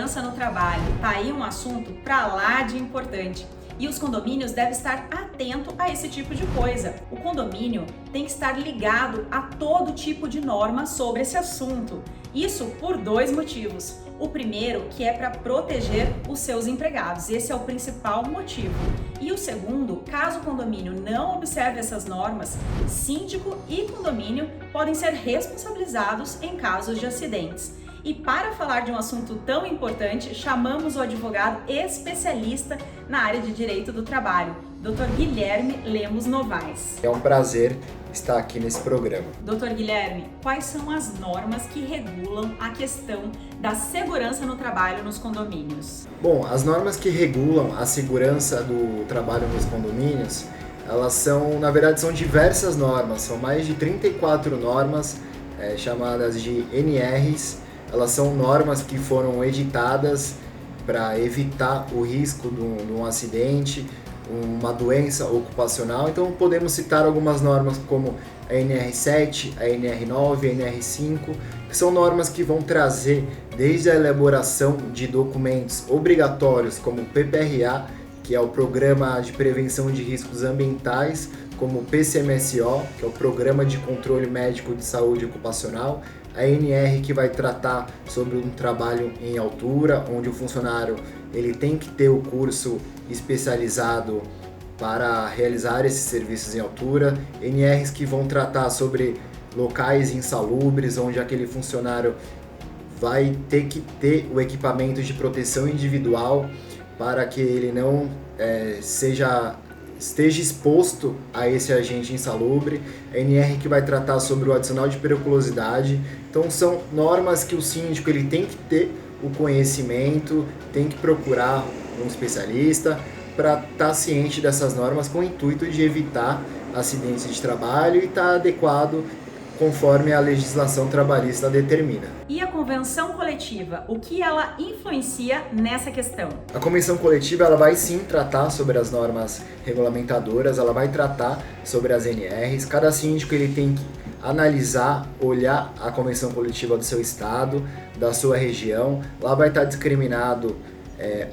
segurança no trabalho tá aí um assunto pra lá de importante. E os condomínios devem estar atentos a esse tipo de coisa. O condomínio tem que estar ligado a todo tipo de norma sobre esse assunto. Isso por dois motivos. O primeiro, que é para proteger os seus empregados. Esse é o principal motivo. E o segundo, caso o condomínio não observe essas normas, síndico e condomínio podem ser responsabilizados em casos de acidentes. E para falar de um assunto tão importante, chamamos o advogado especialista na área de direito do trabalho, Dr. Guilherme Lemos Novaes. É um prazer estar aqui nesse programa. Dr. Guilherme, quais são as normas que regulam a questão da segurança no trabalho nos condomínios? Bom, as normas que regulam a segurança do trabalho nos condomínios, elas são, na verdade, são diversas normas, são mais de 34 normas, chamadas de NRs. Elas são normas que foram editadas para evitar o risco de um acidente, uma doença ocupacional. Então podemos citar algumas normas como a NR7, a NR9, a NR5, que são normas que vão trazer desde a elaboração de documentos obrigatórios como o PPRA, que é o Programa de Prevenção de Riscos Ambientais, como o PCMSO, que é o Programa de Controle Médico de Saúde Ocupacional, a NR, que vai tratar sobre um trabalho em altura, onde o funcionário ele tem que ter o curso especializado para realizar esses serviços em altura, NRs que vão tratar sobre locais insalubres, onde aquele funcionário vai ter que ter o equipamento de proteção individual para que ele não esteja exposto a esse agente insalubre, NR que vai tratar sobre o adicional de periculosidade. Então são normas que o síndico ele tem que ter o conhecimento, tem que procurar um especialista para estar ciente dessas normas com o intuito de evitar acidentes de trabalho e estar adequado conforme a legislação trabalhista determina. E a convenção coletiva, o que ela influencia nessa questão? A convenção coletiva ela vai sim tratar sobre as normas regulamentadoras, ela vai tratar sobre as NRs. Cada síndico ele tem que analisar, olhar a convenção coletiva do seu estado, da sua região. Lá vai estar discriminado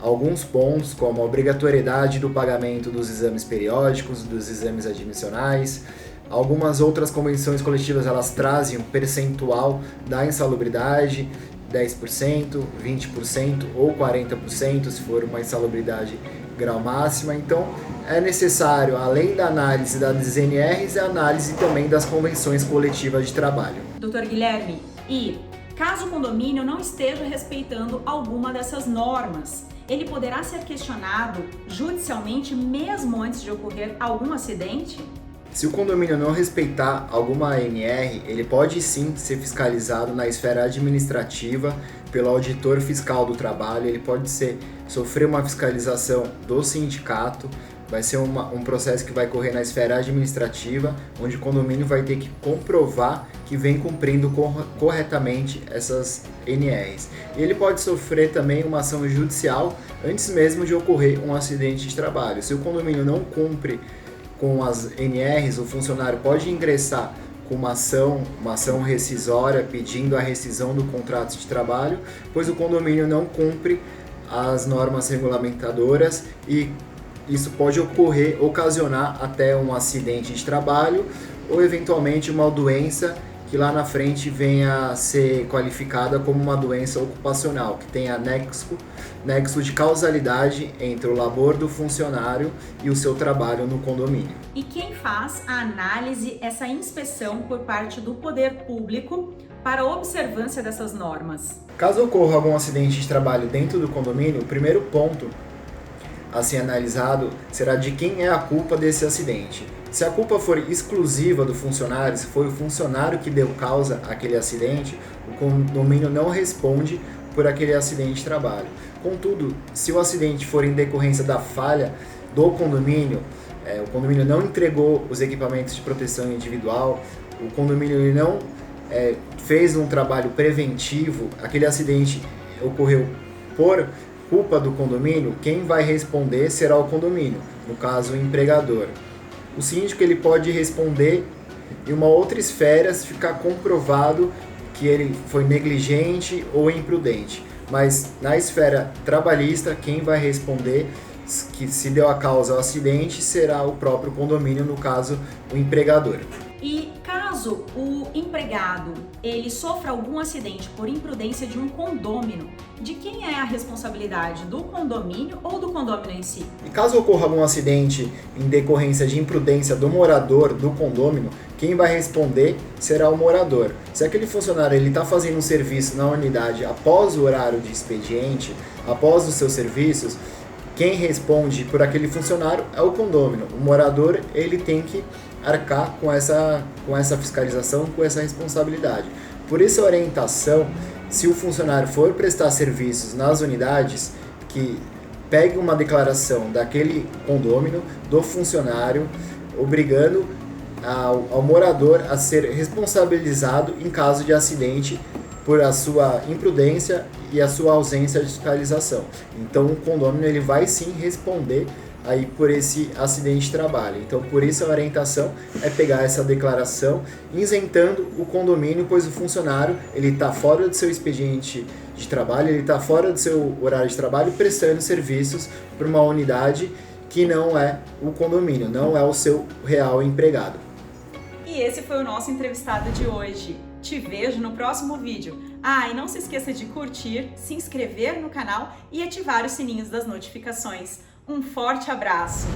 alguns pontos, como a obrigatoriedade do pagamento dos exames periódicos, dos exames admissionais. Algumas outras convenções coletivas elas trazem um percentual da insalubridade, 10%, 20% ou 40%, se for uma insalubridade grau máxima. Então é necessário, além da análise das NRs, a análise também das convenções coletivas de trabalho. Dr. Guilherme, e caso o condomínio não esteja respeitando alguma dessas normas, ele poderá ser questionado judicialmente mesmo antes de ocorrer algum acidente? Se o condomínio não respeitar alguma NR, ele pode sim ser fiscalizado na esfera administrativa pelo auditor fiscal do trabalho, ele pode sofrer uma fiscalização do sindicato, vai ser um processo que vai correr na esfera administrativa, onde o condomínio vai ter que comprovar que vem cumprindo corretamente essas NRs. E ele pode sofrer também uma ação judicial antes mesmo de ocorrer um acidente de trabalho. Se o condomínio não cumpre com as NRs, o funcionário pode ingressar com uma ação rescisória pedindo a rescisão do contrato de trabalho, pois o condomínio não cumpre as normas regulamentadoras e isso pode ocasionar até um acidente de trabalho ou eventualmente uma doença que lá na frente venha a ser qualificada como uma doença ocupacional, que tenha nexo de causalidade entre o labor do funcionário e o seu trabalho no condomínio. E quem faz a análise, essa inspeção por parte do poder público para a observância dessas normas? Caso ocorra algum acidente de trabalho dentro do condomínio, o primeiro ponto a ser analisado será de quem é a culpa desse acidente. Se a culpa for exclusiva do funcionário, se foi o funcionário que deu causa àquele acidente, o condomínio não responde por aquele acidente de trabalho. Contudo, se o acidente for em decorrência da falha do condomínio, o condomínio não entregou os equipamentos de proteção individual, o condomínio ele não fez um trabalho preventivo, aquele acidente ocorreu por culpa do condomínio, quem vai responder será o condomínio, no caso o empregador. O síndico ele pode responder em uma outra esfera se ficar comprovado que ele foi negligente ou imprudente. mas na esfera trabalhista, quem vai responder que se deu a causa ao acidente será o próprio condomínio, no caso, o empregador. E caso o empregado ele sofra algum acidente por imprudência de um condômino, de quem é a responsabilidade? Do condomínio ou do condomínio em si? E caso ocorra algum acidente em decorrência de imprudência do morador do condômino, quem vai responder será o morador. Se aquele funcionário está fazendo um serviço na unidade após o horário de expediente, após os seus serviços, quem responde por aquele funcionário é o condômino. O morador ele tem que arcar com essa fiscalização, com essa responsabilidade. Por isso a orientação, se o funcionário for prestar serviços nas unidades, que pegue uma declaração daquele condômino, do funcionário, obrigando ao morador a ser responsabilizado em caso de acidente por a sua imprudência e a sua ausência de fiscalização. Então o condômino ele vai sim responder aí por esse acidente de trabalho. Então por isso a orientação é pegar essa declaração isentando o condomínio, pois o funcionário ele está fora do seu expediente de trabalho, ele está fora do seu horário de trabalho prestando serviços para uma unidade que não é o condomínio, não é o seu real empregado. E esse foi o nosso entrevistado de hoje. Te vejo no próximo vídeo. E não se esqueça de curtir, se inscrever no canal e ativar os sininhos das notificações. Um forte abraço!